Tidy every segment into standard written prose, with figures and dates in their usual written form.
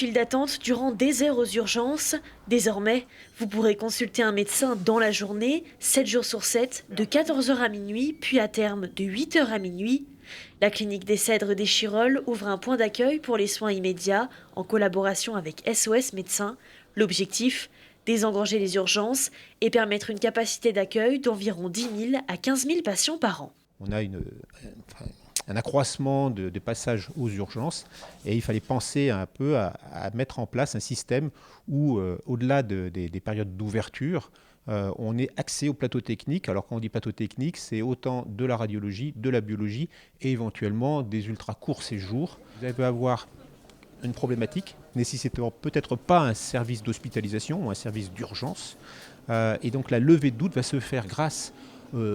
files d'attente durant des heures aux urgences. Désormais, vous pourrez consulter un médecin dans la journée, 7 jours sur 7, de 14 heures à minuit, puis à terme de 8 heures à minuit. La clinique des Cèdres des Chirolles ouvre un point d'accueil pour les soins immédiats en collaboration avec SOS Médecins. L'objectif, désengorger les urgences et permettre une capacité d'accueil d'environ 10 000 à 15 000 patients par an. On a un accroissement de passages aux urgences et il fallait penser un peu à mettre en place un système où, au-delà des périodes d'ouverture, on est axé au plateau technique. Alors quand on dit plateau technique, c'est autant de la radiologie, de la biologie et éventuellement des ultra courts séjours. Vous allez avoir une problématique nécessitant peut-être pas un service d'hospitalisation ou un service d'urgence. Et donc la levée de doute va se faire grâce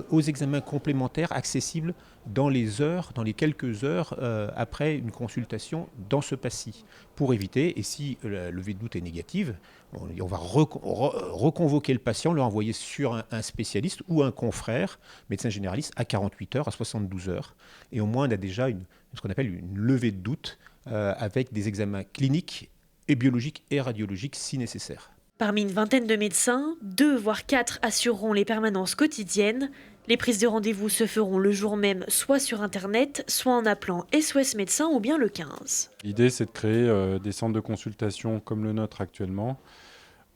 aux examens complémentaires accessibles dans les quelques heures après une consultation dans ce PACI. Pour éviter, et si la levée de doute est négative, on va reconvoquer le patient, le renvoyer sur un spécialiste ou un confrère, médecin généraliste, à 48 heures, à 72 heures. Et au moins, on a déjà ce qu'on appelle une levée de doute avec des examens cliniques et biologiques et radiologiques si nécessaire. Parmi une vingtaine de médecins, 2 voire 4 assureront les permanences quotidiennes. Les prises de rendez-vous se feront le jour même, soit sur Internet, soit en appelant SOS Médecins ou bien le 15. L'idée, c'est de créer des centres de consultation comme le nôtre actuellement,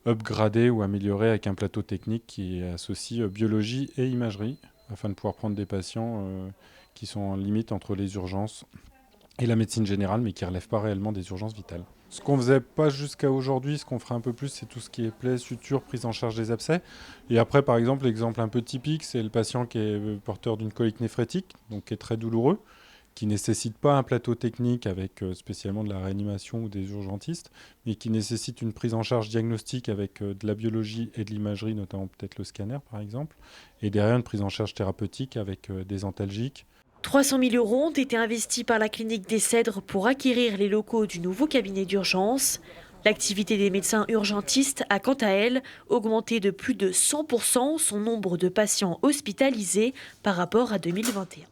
upgradés ou améliorés avec un plateau technique qui associe biologie et imagerie, afin de pouvoir prendre des patients qui sont en limite entre les urgences et la médecine générale, mais qui ne relèvent pas réellement des urgences vitales. Ce qu'on ne faisait pas jusqu'à aujourd'hui, ce qu'on fera un peu plus, c'est tout ce qui est plaies, sutures, prise en charge des abcès. Et après, par exemple, l'exemple un peu typique, c'est le patient qui est porteur d'une colique néphrétique, donc qui est très douloureux, qui ne nécessite pas un plateau technique avec spécialement de la réanimation ou des urgentistes, mais qui nécessite une prise en charge diagnostique avec de la biologie et de l'imagerie, notamment peut-être le scanner par exemple, et derrière une prise en charge thérapeutique avec des antalgiques. 300 000 € ont été investis par la clinique des Cèdres pour acquérir les locaux du nouveau cabinet d'urgence. L'activité des médecins urgentistes a quant à elle augmenté de plus de 100% son nombre de patients hospitalisés par rapport à 2021.